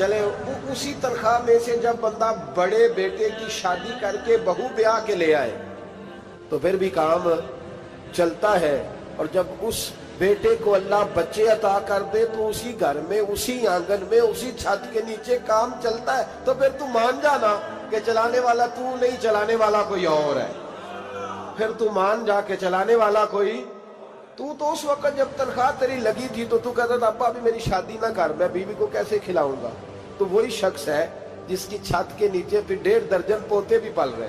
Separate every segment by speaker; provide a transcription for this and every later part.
Speaker 1: چلے اسی تنخواہ میں سے جب بندہ بڑے بیٹے کی شادی کر کے بہو بیاہ کے لے آئے تو پھر بھی کام چلتا ہے، اور جب اس بیٹے کو اللہ بچے عطا کر دے تو اسی گھر میں، اسی آنگن میں، اسی چھت کے نیچے کام چلتا ہے، تو پھر تو مان جانا کہ چلانے والا تو نہیں، چلانے والا کوئی اور ہے۔ پھر تو مان جا کے چلانے والا کوئی تو اس وقت جب تنخواہ تیری لگی تھی تو کہتا تھا ابا ابھی میری شادی نہ کر، میں بیوی کو کیسے کھلاؤں گا؟ تو وہی شخص ہے جس کی چھت کے نیچے پھر 1.5 درجن پوتے بھی پل رہے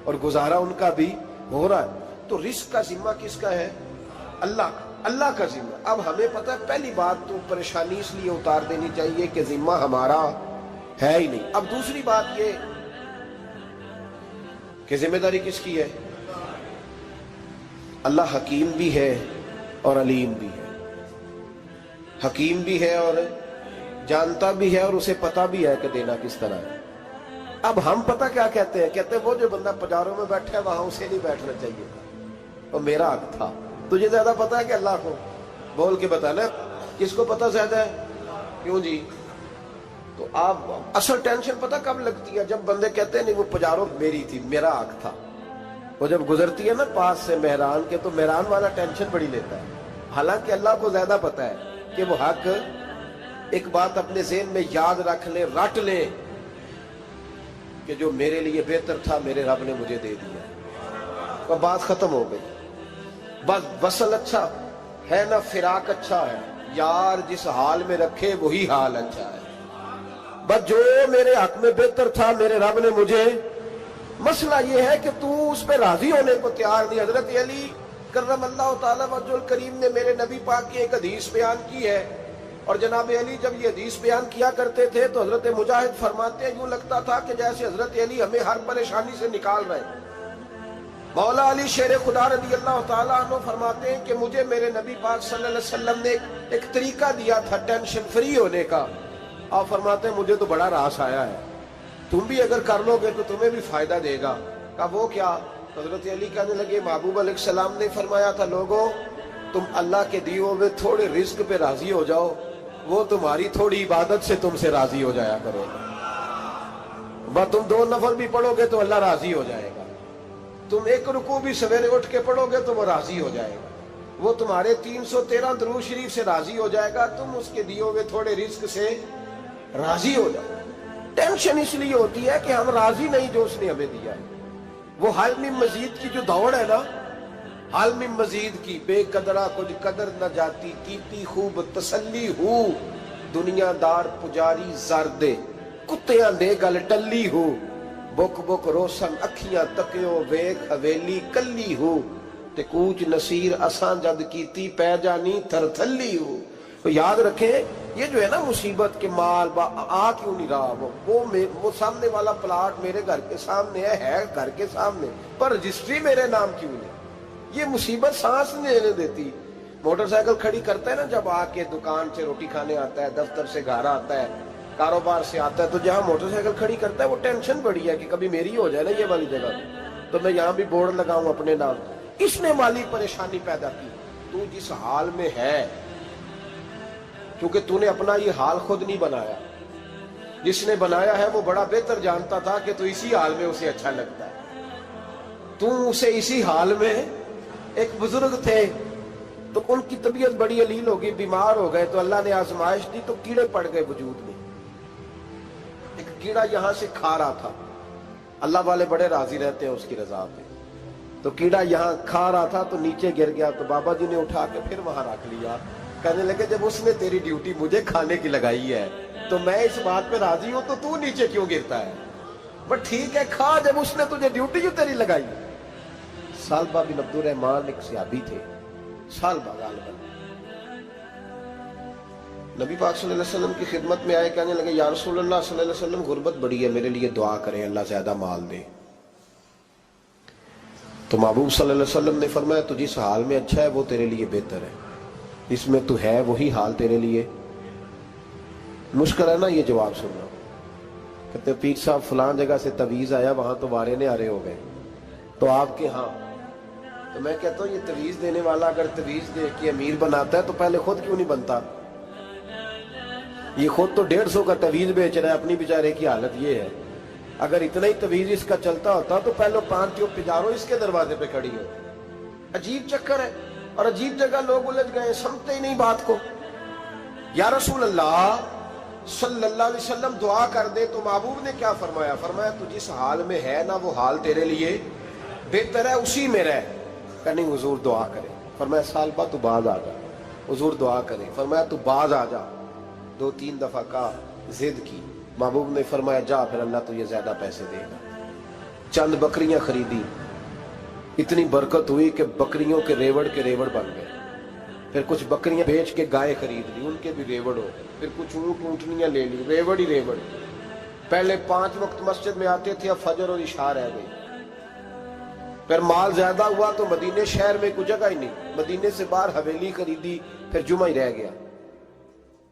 Speaker 1: اور گزارا ان کا بھی ہو رہا ہے۔ تو رزق کا ذمہ کس کا ہے؟ اللہ کا ذمہ۔ اب ہمیں پتہ ہے پہلی بات تو پریشانی اس لیے اتار دینی چاہیے کہ ذمہ ہمارا ہے ہی نہیں۔ اب دوسری بات یہ کہ ذمہ داری کس کی ہے؟ اللہ حکیم بھی ہے اور علیم بھی ہے، حکیم بھی ہے اور جانتا بھی ہے اور اسے پتا بھی ہے کہ دینا کس طرح ہے۔ اب ہم پتہ کیا کہتے ہیں وہ جو بندہ پجاروں میں بیٹھا ہے وہاں اسے نہیں بیٹھنا چاہیے تھا، اور میرا حق تھا۔ تجھے زیادہ پتا ہے کہ اللہ کو؟ بول کے بتانا کس کو پتہ زیادہ ہے؟ کیوں جی؟ تو آپ اصل ٹینشن پتہ کب لگتی ہے؟ جب بندے کہتے ہیں نہیں وہ پجاروں میری تھی، میرا حق تھا۔ وہ جب گزرتی ہے نا پاس سے مہران کے تو مہران والا ٹینشن بڑی لیتا ہے، حالانکہ اللہ کو زیادہ پتا ہے کہ وہ حق۔ ایک بات اپنے ذہن میں یاد رکھ لیں، رٹ لیں کہ جو میرے لیے بہتر تھا میرے رب نے مجھے دے دیا، اور بات ختم ہو گئی۔ بس وصل اچھا ہے نہ فراق اچھا ہے، یار جس حال میں رکھے وہی حال اچھا ہے۔ بس جو میرے حق میں بہتر تھا میرے رب نے مجھے، مسئلہ یہ ہے کہ تو اس پہ راضی ہونے کو تیار نہیں۔ حضرت علی کرم اللہ تعالیٰ وجہ الکریم نے میرے نبی پاک کی ایک حدیث بیان کی ہے، اور جناب علی جب یہ حدیث بیان کیا کرتے تھے تو حضرت مجاہد فرماتے ہیں یوں لگتا تھا کہ جیسے حضرت علی ہمیں ہر پریشانی سے نکال رہے ہیں۔ مولا علی شیر خدا رضی اللہ تعالیٰ عنہ فرماتے ہیں کہ مجھے میرے نبی پاک صلی اللہ علیہ وسلم نے ایک طریقہ دیا تھا ٹینشن فری ہونے کا۔ آپ فرماتے ہیں مجھے تو بڑا راس آیا ہے، تم بھی اگر کر لو گے تو تمہیں بھی فائدہ دے گا۔ کہا وہ کیا؟ حضرت علی کہنے لگے محبوب علیہ السلام نے فرمایا تھا لوگوں تم اللہ کے دیے ہوئے تھوڑے رزق پہ راضی ہو جاؤ، وہ تمہاری تھوڑی عبادت سے تم سے راضی ہو جایا کرو۔ بس تم 2 نفل بھی پڑھو گے تو اللہ راضی ہو جائے گا، تم 1 رکوع بھی سویرے اٹھ کے پڑھو گے تو وہ راضی ہو جائے گا، وہ تمہارے 313 درود شریف سے راضی ہو جائے گا، تم اس کے دیے ہوئے تھوڑے رزق سے راضی ہو جاؤ۔ ٹینشن اس لیے ہوتی ہے کہ ہم راضی نہیں جو اس نے ہمیں دیا ہے۔ وہ حل میں مزید کی جو دوڑ ہے نا، حل میں مزید کی، بے قدرہ کچھ قدر نہ جاتی، کیتی خوب تسلی ہو، دنیا دار پجاری زردے، کتیاں دے گل ٹلی ہو، بک بک روشن اکھیاں تکیو ویک حویلی کلی ہو، تے کوچ نصیر اساں جد کیتی پہ جانی تھر تھلی ہو۔ تو یاد رکھیں یہ جو ہے نا مصیبت کے مال آ کیوں نہیں رہا، وہ سامنے والا پلاٹ میرے گھر کے سامنے ہے گھر کے سامنے، پر رجسٹری میرے نام کیوں نہیں؟ یہ مصیبت سانس نہیں لینے دیتی۔ موٹر سائیکل کھڑی کرتا ہے نا جب آ کے دکان سے روٹی کھانے آتا ہے، دفتر سے گھر آتا ہے، کاروبار سے آتا ہے، تو جہاں موٹر سائیکل کھڑی کرتا ہے وہ ٹینشن بڑی ہے کہ کبھی میری ہو جائے نا یہ والی جگہ، تو میں یہاں بھی بورڈ لگاؤں اپنے نام۔ اس نے مالی پریشانی پیدا کی۔ تو جس حال میں ہے، کیونکہ تو نے اپنا یہ حال خود نہیں بنایا، جس نے بنایا ہے وہ بڑا بہتر جانتا تھا کہ تو اسی حال میں اسے اچھا لگتا ہے۔ تو اسے اسی حال میں، ایک بزرگ تھے تو ان کی طبیعت بڑی علیل ہو گئی، بیمار ہو گئے، تو اللہ نے آزمائش دی تو کیڑے پڑ گئے وجود میں۔ ایک کیڑا یہاں سے کھا رہا تھا، اللہ والے بڑے راضی رہتے ہیں اس کی رضا پہ، تو کیڑا یہاں کھا رہا تھا تو نیچے گر گیا، تو بابا جی نے اٹھا کے پھر وہاں رکھ لیا، کہنے لگے جب اس نے تیری ڈیوٹی مجھے کھانے کی لگائی ہے تو میں اس بات پہ راضی ہوں، تو نیچے کیوں گرتا ہے؟ بس ٹھیک ہے کھا، جب اس نے تجھے ڈیوٹی جو تیری لگائی۔ سالبہ بن عبد الرحمن ایک صحابی تھے، سالبہ غالباً، نبی پاک صلی اللہ علیہ وسلم کی خدمت میں آئے، کہنے لگے یا رسول اللہ صلی اللہ علیہ وسلم غربت بڑی ہے، میرے لیے دعا کریں اللہ زیادہ مال دے۔ تو محبوب صلی اللہ علیہ وسلم نے فرمایا تو جس حال میں اچھا ہے وہ تیرے لیے بہتر ہے، اس میں تو ہے وہی حال تیرے لیے۔ مشکل ہے نا یہ جواب سننا۔ کہتے پیر صاحب فلان جگہ سے تویز آیا، وہاں تو وارے نے آرے ہو گئے، تو آپ کے ہاں، تو میں کہتا ہوں یہ تویز دینے والا اگر تویز دے کے امیر بناتا ہے تو پہلے خود کیوں نہیں بنتا؟ یہ خود تو 150 کا تویز بیچ رہا ہے، اپنی بیچارے کی حالت یہ ہے۔ اگر اتنا ہی تویز اس کا چلتا ہوتا تو پہلے 5 جو پجاروں اس کے دروازے پہ کھڑی ہو۔ عجیب چکر ہے اور عجیب جگہ لوگ الجھ گئے، سمجھتے ہی نہیں بات کو۔ یا رسول اللہ صلی اللہ علیہ وسلم دعا کر دے تو محبوب نے کیا فرمایا؟ فرمایا تو جس حال میں ہے نا وہ حال تیرے لیے بہتر ہے، اسی میں رہ۔ کہ نہیں حضور دعا کرے۔ فرمایا سال بعد تو باز آ جا۔ حضور دعا کرے۔ فرمایا تو باز آ جا۔ 2-3 دفعہ کا ضد کی، محبوب نے فرمایا جا پھر اللہ تجھے زیادہ پیسے دے گا۔ چند بکریاں خریدی، اتنی برکت ہوئی کہ بکریوں کے ریوڑ بن گئے۔ پھر کچھ بکریاں بیچ کے گائے خرید لی، ان کے بھی ریوڑ ہو گئے۔ پھر کچھ اونٹ اونٹنیاں لے لی، ریوڑ ہی ریوڑ۔ پہلے 5 وقت مسجد میں آتے تھے، اب فجر اور عشاء رہ گئی۔ پھر مال زیادہ ہوا تو مدینے شہر میں کوئی جگہ ہی نہیں، مدینے سے باہر حویلی خریدی، پھر جمعہ ہی رہ گیا۔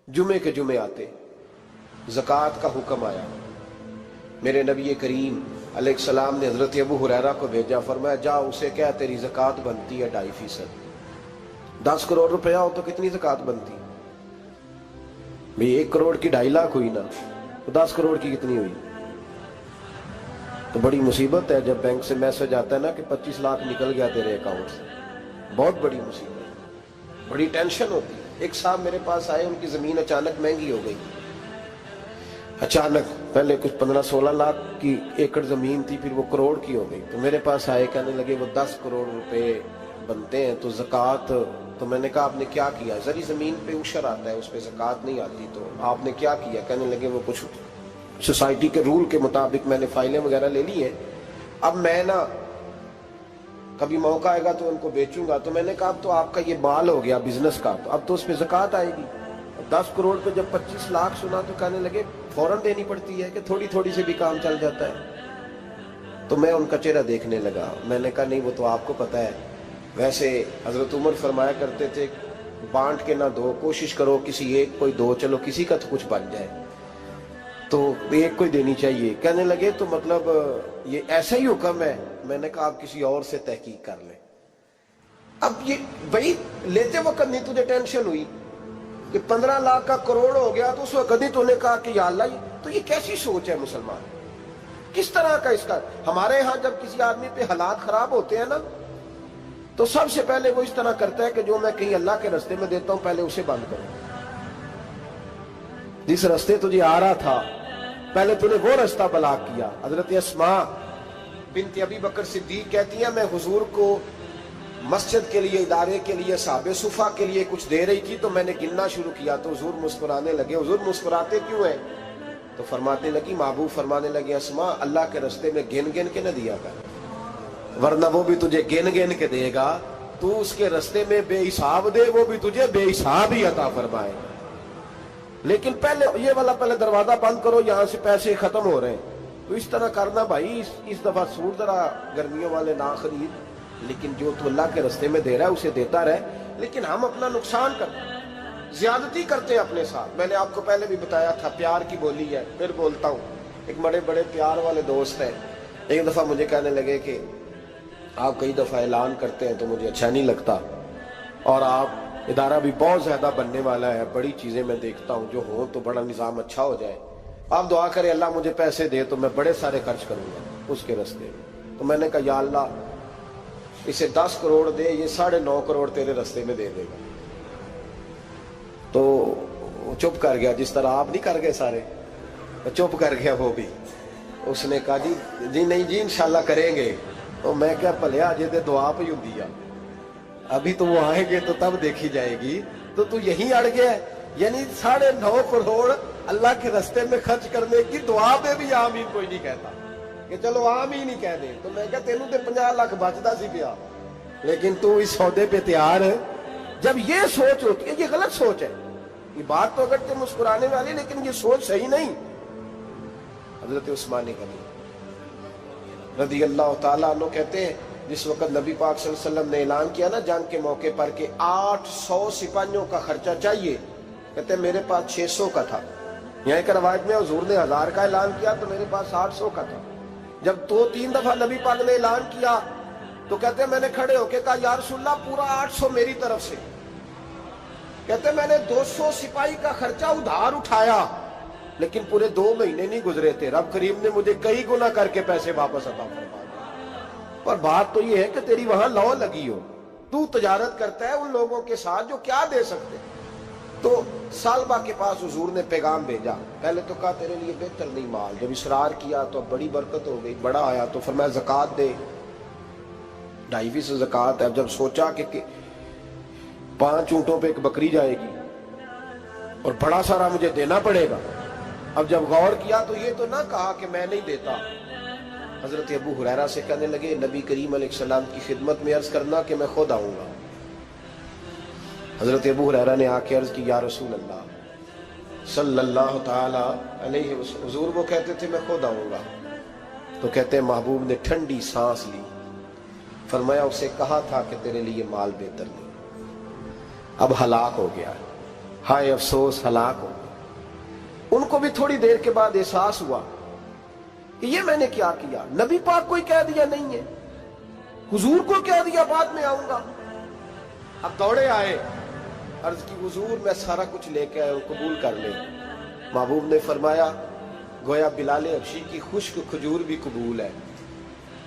Speaker 1: جمعے کے جمعے آتے، زکوٰۃ کا حکم آیا۔ میرے نبی کریم علیہ السلام نے حضرت ابو ہریرہ کو بھیجا، فرمایا جا اسے کہہ تیری زکوٰۃ بنتی ہے 2.5%۔ 10 کروڑ روپیہ ہو تو کتنی زکوٰۃ بنتی؟ بھئی 1 کروڑ کی 2.5 لاکھ ہوئی نا، تو 10 کروڑ کی کتنی ہوئی؟ تو بڑی مصیبت ہے جب بینک سے میسج آتا ہے نا کہ 25 لاکھ نکل گیا تیرے اکاؤنٹ سے، بہت بڑی مصیبت، بڑی ٹینشن ہوتی ہے۔ ایک صاحب میرے پاس آئے، ان کی زمین اچانک مہنگی ہو گئی، اچانک پہلے کچھ 15-16 لاکھ کی ایکڑ زمین تھی، پھر وہ کروڑ کی ہو گئی۔ تو میرے پاس آئے، کہنے لگے وہ 10 کروڑ روپے بنتے ہیں تو زکوٰۃ، تو میں نے کہا آپ نے کیا کیا؟ زری زمین پہ عشر آتا ہے، اس پہ زکوٰۃ نہیں آتی، تو آپ نے کیا کیا؟ کہنے لگے وہ کچھ سوسائٹی کے رول کے مطابق میں نے فائلیں وغیرہ لے لی ہیں، اب میں نا کبھی موقع آئے گا تو ان کو بیچوں گا۔ تو میں نے کہا اب تو آپ کا یہ مال ہو گیا بزنس کا، تو اب تو اس پہ زکوٰۃ آئے گی۔ 10 کروڑ پہ جب 25 لاکھ سنا تو کہنے لگے فوراً دینی پڑتی ہے کہ تھوڑی تھوڑی سے بھی کام چل جاتا ہے؟ تو میں ان کا چہرہ دیکھنے لگا، میں نے کہا نہیں وہ تو آپ کو پتہ ہے، ویسے حضرت عمر فرمایا کرتے تھے بانٹ کے نہ دو، کوشش کرو کسی ایک کوئی دو، چلو کسی کا تو کچھ بن جائے، تو ایک کوئی دینی چاہیے۔ کہنے لگے تو مطلب یہ ایسا ہی حکم ہے؟ میں نے کہا آپ کسی اور سے تحقیق کر لیں۔ اب یہ بھائی لیتے وقت نہیں تجھے ٹینشن ہوئی کہ 15 لاکھ کا کروڑ ہو گیا، تو اس وقت کبھی تو نے کہا کہ یا اللہ، تو یہ کیسی سوچ ہے مسلمان؟ کس طرح کا اس کا؟ ہمارے ہاں جب کسی آدمی پہ حالات خراب ہوتے ہیں نا تو سب سے پہلے وہ اس طرح کرتا ہے کہ جو میں کہیں اللہ کے رستے میں دیتا ہوں پہلے اسے بند کروں۔ جس رستے تجھے آ رہا تھا پہلے تو نے وہ رستہ بلاک کیا۔ حضرت اسماء بنت ابی بکر صدیق کہتی ہیں میں حضور کو مسجد کے لیے، ادارے کے لیے، صحابہ صفہ کے لیے کچھ دے رہی تھی، تو میں نے گننا شروع کیا تو حضور مسکرانے لگے۔ حضور مسکراتے کیوں ہیں؟ تو فرمانے لگی، محبوب فرمانے لگے اسماء اللہ کے رستے میں گن گن کے نہ دیا کر، ورنہ وہ بھی تجھے گن گن کے دے گا، تو اس کے رستے میں بے حساب دے، وہ بھی تجھے بے حساب ہی عطا فرمائے۔ لیکن پہلے یہ والا پہلے دروازہ بند کرو، یہاں سے پیسے ختم ہو رہے ہیں، تو اس طرح کرنا بھائی۔ اس دفعہ سوٹ ذرا گرمیوں والے نہ خرید، لیکن جو تو اللہ کے رستے میں دے رہا ہے اسے دیتا رہے۔ لیکن ہم اپنا نقصان کرتے ہیں، زیادتی کرتے ہیں اپنے ساتھ۔ میں نے آپ کو پہلے بھی بتایا تھا پیار کی بولی ہے، پھر بولتا ہوں۔ ایک بڑے بڑے پیار والے دوست ہیں، ایک دفعہ مجھے کہنے لگے کہ آپ کئی دفعہ اعلان کرتے ہیں تو مجھے اچھا نہیں لگتا، اور آپ ادارہ بھی بہت زیادہ بننے والا ہے، بڑی چیزیں میں دیکھتا ہوں جو ہوں تو بڑا نظام اچھا ہو جائے، آپ دعا کریں اللہ مجھے پیسے دے تو میں بڑے سارے خرچ کروں گا اس کے رستے میں۔ تو میں نے کہا یا اللہ اسے 10 کروڑ دے، یہ 9.5 کروڑ تیرے رستے میں دے دے گا۔ تو چپ کر گیا، جس طرح آپ نہیں کر گئے سارے، چپ کر گیا وہ بھی۔ اس نے کہا جی نہیں جی انشاءاللہ کریں گے۔ تو میں کیا پلیا جی دعا پہ ہوں دیا، ابھی تو وہ آئیں گے تو تب دیکھی جائے گی، تو یہیں اڑ گیا ہے۔ یعنی 9.5 کروڑ اللہ کے رستے میں خرچ کرنے کی دعا پہ بھی آمین کوئی نہیں کہتا کہ چلو آمین ہی کہہ دیں۔ تو میں کہا تینوں تے 50 لاکھ بچتا سی پیا، لیکن تو اس سودے پہ تیار ہے۔ جب یہ سوچ ہوتی ہے، یہ غلط سوچ ہے، یہ بات تو اگر تے مسکرانے والی، لیکن یہ سوچ صحیح نہیں۔ حضرت عثمان غنی رضی اللہ تعالیٰ عنہ کہتے ہیں جس وقت نبی پاک صلی اللہ علیہ وسلم نے اعلان کیا نا جنگ کے موقع پر کہ 800 سپاہیوں کا خرچہ چاہیے، کہتے ہیں میرے پاس 600 کا تھا۔ یہاں ایک روایت میں حضور نے 1000 کا اعلان کیا تو میرے پاس 800 کا تھا۔ جب 2-3 دفعہ نبی پاک نے اعلان کیا تو کہتے ہیں میں نے کھڑے ہو کے کہا یا رسول اللہ پورا 800 میری طرف سے۔ کہتے میں نے 200 سپاہی کا خرچہ ادھار اٹھایا لیکن پورے 2 مہینے نہیں گزرے تھے، رب کریم نے مجھے کئی گنا کر کے پیسے واپس عطا فرما دیے۔ اور بات تو یہ ہے کہ تیری وہاں لو لگی ہو، تو تجارت کرتا ہے ان لوگوں کے ساتھ جو کیا دے سکتے۔ تو سالبہ کے پاس حضور نے پیغام بھیجا، پہلے تو کہا تیرے لیے بہتر نہیں مال، جب اصرار کیا تو اب بڑی برکت ہو گئی، بڑا آیا تو فرمایا زکوٰۃ دے، 2.5 زکوٰۃ ہے۔ اب جب سوچا کہ 5 اونٹوں پہ ایک بکری جائے گی اور بڑا سارا مجھے دینا پڑے گا، اب جب غور کیا تو یہ تو نہ کہا کہ میں نہیں دیتا۔ حضرت ابو ہریرہ سے کہنے لگے نبی کریم علیہ السلام کی خدمت میں عرض کرنا کہ میں خود آؤں گا۔ حضرت ابو ہریرہ نے آ کے عرض کی یا رسول اللہ صلی اللہ تعالی علیہ وسلم، حضور وہ کہتے تھے میں خود آؤں گا، تو کہتے ہیں محبوب نے ٹھنڈی سانس لی، فرمایا اسے کہا تھا کہ تیرے لیے مال بہتر نہیں، اب ہلاک ہو گیا، ہائے افسوس ہلاک ہو گیا۔ ان کو بھی تھوڑی دیر کے بعد احساس ہوا کہ یہ میں نے کیا کیا، نبی پاک کو ہی کہہ دیا نہیں ہے، حضور کو کہہ دیا بعد میں آؤں گا۔ اب دوڑے آئے، عرض کی حضور میں سارا کچھ لے کے آیا ہوں، قبول کر لیں۔ محبوب نے فرمایا گویا بلال حبشی کی خشک کھجور بھی قبول ہے،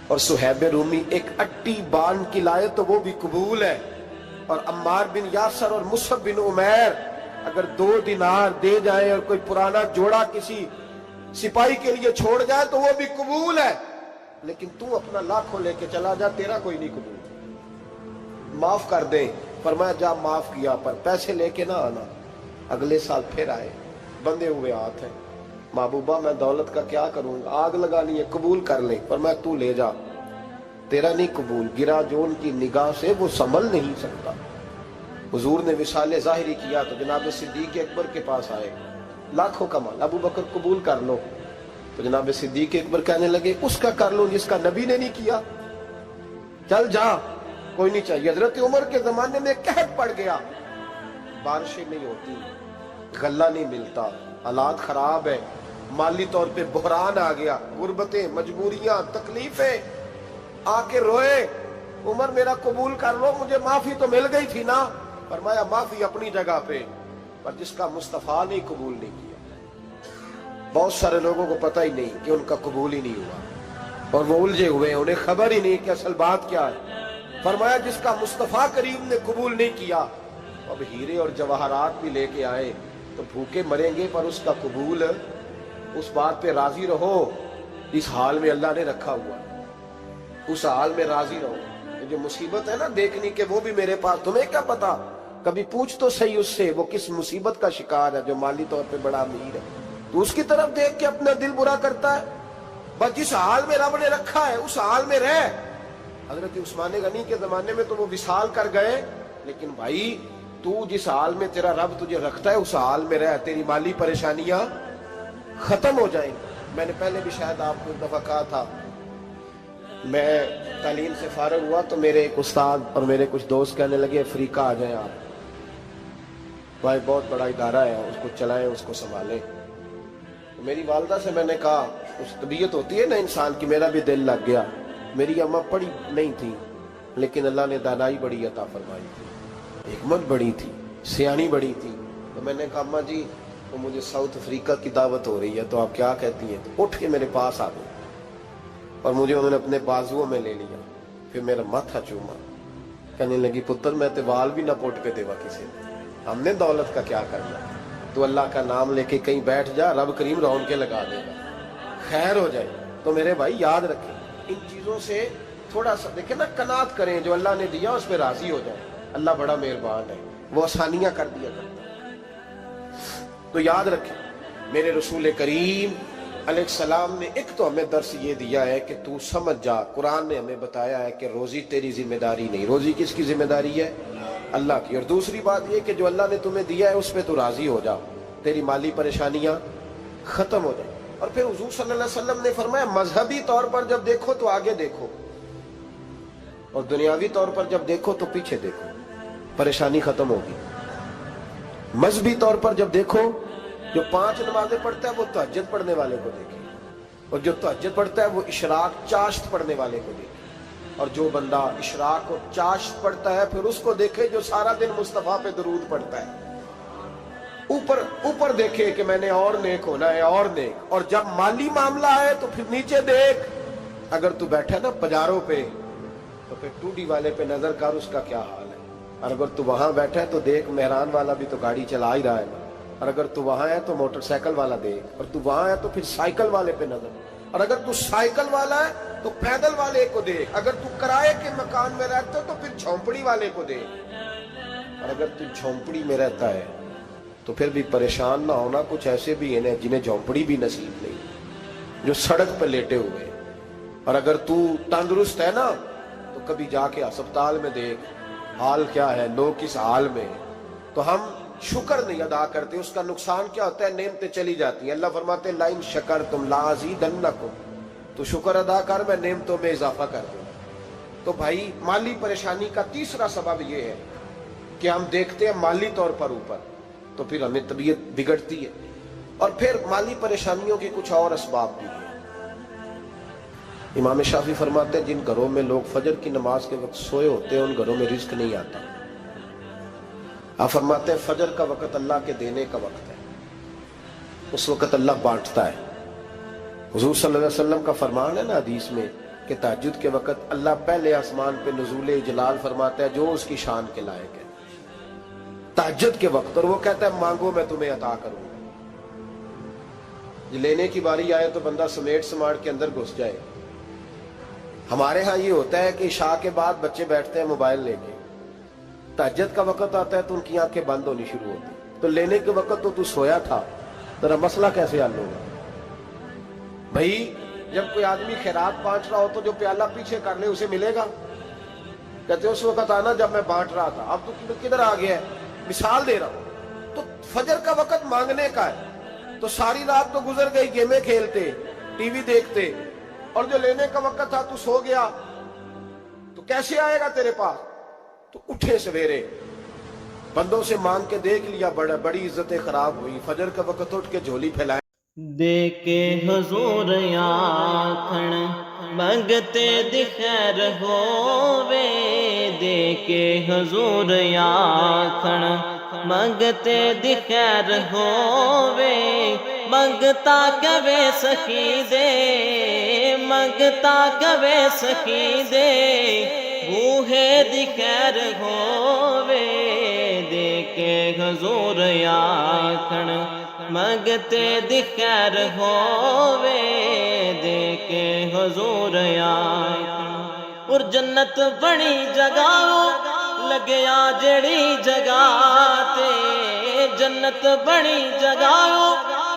Speaker 1: اور صہیب رومی ایک اٹی باندھ کی لائے تو وہ بھی قبول ہے، اور عمار بن یاسر اور مصعب بن عمیر اگر 2 دینار دے جائیں اور کوئی پرانا جوڑا کسی سپاہی کے لیے چھوڑ جائے تو وہ بھی قبول ہے، لیکن تو اپنا لاکھوں لے کے چلا جا، تیرا کوئی نہیں قبول، معاف کر دے۔ فرمایا جا معاف کیا، پر پیسے لے کے نہ آنا۔ اگلے سال پھر آئے، بندے ہوئے ہاتھ ہیں، محبوبہ میں دولت کا کیا کروں گا، آگ لگانی ہے، قبول کر لیں۔ فرمایا تو لے جا، تیرا نہیں قبول، گرا جو ان کی نگاہ سے وہ سنبھل نہیں سکتا۔ حضور نے وصال ظاہری کیا تو جناب صدیق اکبر کے پاس آئے، لاکھوں کا مال، ابو بکر قبول کر لو، تو جناب صدیق اکبر کہنے لگے اس کا کر لو جس کا نبی نے نہیں کیا، چل جا کوئی نہیں چاہیے۔ حضرت عمر کے زمانے میں قحط پڑ گیا، بارشیں نہیں ہوتی، غلہ نہیں ملتا، حالات خراب ہے، مالی طور پہ بحران آ گیا، غربتیں، مجبوریاں، تکلیفیں، آ کے روئے، عمر میرا قبول کر لو، مجھے معافی تو مل گئی تھی نا۔ فرمایا معافی اپنی جگہ پہ، پر جس کا مصطفیٰ نے قبول نہیں کیا۔ بہت سارے لوگوں کو پتہ ہی نہیں کہ ان کا قبول ہی نہیں ہوا، اور وہ الجھے ہوئے ہیں، انہیں خبر ہی نہیں کہ اصل بات کیا ہے۔ فرمایا جس کا مصطفیٰ کریم نے قبول نہیں کیا، اب ہیرے اور جواہرات بھی لے کے آئے تو بھوکے مریں گے، پر اس کا قبول، اس بات پہ راضی رہو، اس حال میں اللہ نے رکھا ہوا، اس حال میں راضی رہو۔ یہ جو مصیبت ہے نا دیکھنی کہ وہ بھی میرے پاس، تمہیں کیا پتا، کبھی پوچھ تو صحیح اس سے وہ کس مصیبت کا شکار ہے، جو مالی طور پہ بڑا امیر ہے، تو اس کی طرف دیکھ کے اپنا دل برا کرتا ہے۔ بس جس حال میں رب نے رکھا ہے اس حال میں رہ۔ حضرت عثمان غنی کے زمانے میں تو وہ وصال کر گئے، لیکن بھائی تو جس حال میں تیرا رب تجھے رکھتا ہے اس حال میں رہ، تیری مالی پریشانیاں ختم ہو جائیں۔ میں نے پہلے بھی شاید آپ کو ایک دفعہ کہا تھا، میں تعلیم سے فارغ ہوا تو میرے ایک استاد اور میرے کچھ دوست کہنے لگے افریقہ آ جائیں آپ، بھائی بہت بڑا ادارہ ہے، اس کو چلائیں، اس کو سنبھالیں۔ میری والدہ سے میں نے کہا، اس طبیعت ہوتی ہے نا انسان کی، میرا بھی دل لگ گیا۔ میری اماں پڑھی نہیں تھی لیکن اللہ نے دانائی بڑی عطا فرمائی تھی، حکمت بڑی تھی، سیانی بڑی تھی۔ تو میں نے کہا اماں جی وہ مجھے ساؤتھ افریقہ کی دعوت ہو رہی ہے تو آپ کیا کہتی ہیں؟ تو اٹھ کے میرے پاس آ گئی اور مجھے انہوں نے اپنے بازوؤں میں لے لیا، پھر میرا ماتھا چوما، کہنے لگی پتر میں تے وال بھی نہ پوٹ کے دیوا کسی نے، ہم نے دولت کا کیا کرنا، تو اللہ کا نام لے کے کہیں بیٹھ جا، رب کریم رون کے لگا دے گا، خیر ہو جائے۔ تو میرے بھائی یاد رکھیں ان چیزوں سے تھوڑا سا دیکھیں نا، قناعت کریں، جو اللہ نے دیا اس پہ راضی ہو جائے، اللہ بڑا مہربان ہے، وہ آسانیاں کر دیا کرتا ہے۔ تو یاد رکھیں میرے رسول کریم علیہ السلام نے ایک تو ہمیں درس یہ دیا ہے کہ تو سمجھ جا، قرآن نے ہمیں بتایا ہے کہ روزی تیری ذمہ داری نہیں، روزی کس کی ذمہ داری ہے؟ اللہ کی۔ اور دوسری بات یہ کہ جو اللہ نے تمہیں دیا ہے اس پہ تو راضی ہو جا، تیری مالی پریشانیاں ختم ہو جائیں۔ اور پھر حضور صلی اللہ علیہ وسلم نے فرمایا مذہبی طور پر جب دیکھو تو آگے دیکھو، اور دنیاوی طور پر جب دیکھو تو پیچھے دیکھو، پریشانی ختم ہوگی۔ مذہبی طور پر جب دیکھو، جو 5 نمازیں پڑھتا ہے وہ تہجد پڑھنے والے کو دیکھے، اور جو تہجد پڑھتا ہے وہ اشراق چاشت پڑھنے والے کو دیکھے، اور جو بندہ اشراق اور چاشت پڑھتا ہے پھر اس کو دیکھے جو سارا دن مصطفیٰ پہ درود پڑھتا ہے۔ اوپر اوپر دیکھے کہ میں نے اور نیک ہونا ہے اور نیک، اور جب مالی معاملہ ہے تو پھر نیچے دیکھ. اگر تو بیٹھا نا پجاروں پہ تو پھر ٹوڈی والے پہ نظر کر اس کا کیا حال ہے، اور اگر تو وہاں بیٹھا ہے تو دیکھ مہران والا بھی تو گاڑی چلا ہی رہا ہے، اور اگر تو وہاں ہے تو موٹر سائیکل والا دیکھ، اور تو وہاں ہے تو پھر سائیکل والے پہ نظر، اور اگر تو سائیکل والا ہے تو پیدل والے کو دیکھ، اگر تو کرائے کے مکان میں رہتا ہے تو پھر جھونپڑی والے کو دیکھ، اور اگر تو جھونپڑی میں رہتا ہے تو پھر بھی پریشان نہ ہونا. کچھ ایسے بھی ہیں جنہیں جھونپڑی بھی نصیب نہیں، جو سڑک پہ لیٹے ہوئے. اور اگر تو تندرست ہے نا تو کبھی جا کے ہسپتال میں دیکھ حال کیا ہے، لوگ کس حال میں ہیں. تو ہم شکر نہیں ادا کرتے، اس کا نقصان کیا ہوتا ہے، نعمتیں چلی جاتی ہیں. اللہ فرماتے ہیں لَإِن شَكَرْتُمْ لَأَزِيدَنَّكُمْ، تو شکر ادا کر میں نعمتوں میں اضافہ کر دوں. تو بھائی مالی پریشانی کا تیسرا سبب یہ ہے کہ ہم دیکھتے ہیں مالی طور پر اوپر، تو پھر ہمیں طبیعت بگڑتی ہے. اور پھر مالی پریشانیوں کے کچھ اور اسباب بھی ہیں. امام شافعی فرماتے ہیں جن گھروں میں لوگ فجر کی نماز کے وقت سوئے ہوتے ہیں ان گھروں میں رزق نہیں آتا. آپ فرماتے ہیں فجر کا وقت اللہ کے دینے کا وقت ہے، اس وقت اللہ بانٹتا ہے. حضور صلی اللہ علیہ وسلم کا فرمان ہے نا حدیث میں کہ تہجد کے وقت اللہ پہلے آسمان پہ نزول جلال فرماتا ہے جو اس کی شان کے لائق ہے تہجد کے وقت، اور وہ کہتا ہے مانگو میں تمہیں عطا کروں گا. لینے کی باری آئے تو بندہ سمیٹ سماٹ کے اندر گھس جائے. ہمارے ہاں یہ ہوتا ہے کہ عشاء کے بعد بچے بیٹھتے ہیں موبائل لے کے، تہجد کا وقت آتا ہے تو ان کی آنکھیں بند ہونی شروع ہوتی، تو لینے کے وقت تو سویا تھا، ذرا مسئلہ کیسے حل ہوگا؟ بھائی جب کوئی آدمی خیرات بانٹ رہا ہو تو جو پیالہ پیچھے کر لے اسے ملے گا؟ کہتے اس وقت آنا جب میں بانٹ رہا تھا، اب تو کدھر آ گیا ہے؟ مثال دے رہا ہوں. تو فجر کا وقت مانگنے کا ہے، تو ساری رات تو گزر گئی گیمیں کھیلتے ٹی وی دیکھتے، اور جو لینے کا وقت تھا تو سو گیا، تو کیسے آئے گا تیرے پاس؟ تو اٹھے سویرے بندوں سے مانگ کے دیکھ لیا، بڑی عزتیں خراب ہوئی. فجر کا وقت اٹھ کے جھولی پھیلائے
Speaker 2: دے کے حضور آکھن منگتے دی خیر ہووے، دے کے حضور آکھن منگتے دی خیر ہووے. منگتا کبے سخی دے، منگتا کبے سخی دے، بوہے دی خیر ہووے. دے کے حضور آکھن منگتے دی خیر ہووے، دے کے حضور آکھن. اور جنت بڑی جگہ لگیا جڑی جگہ تے، جنت بڑی جگہ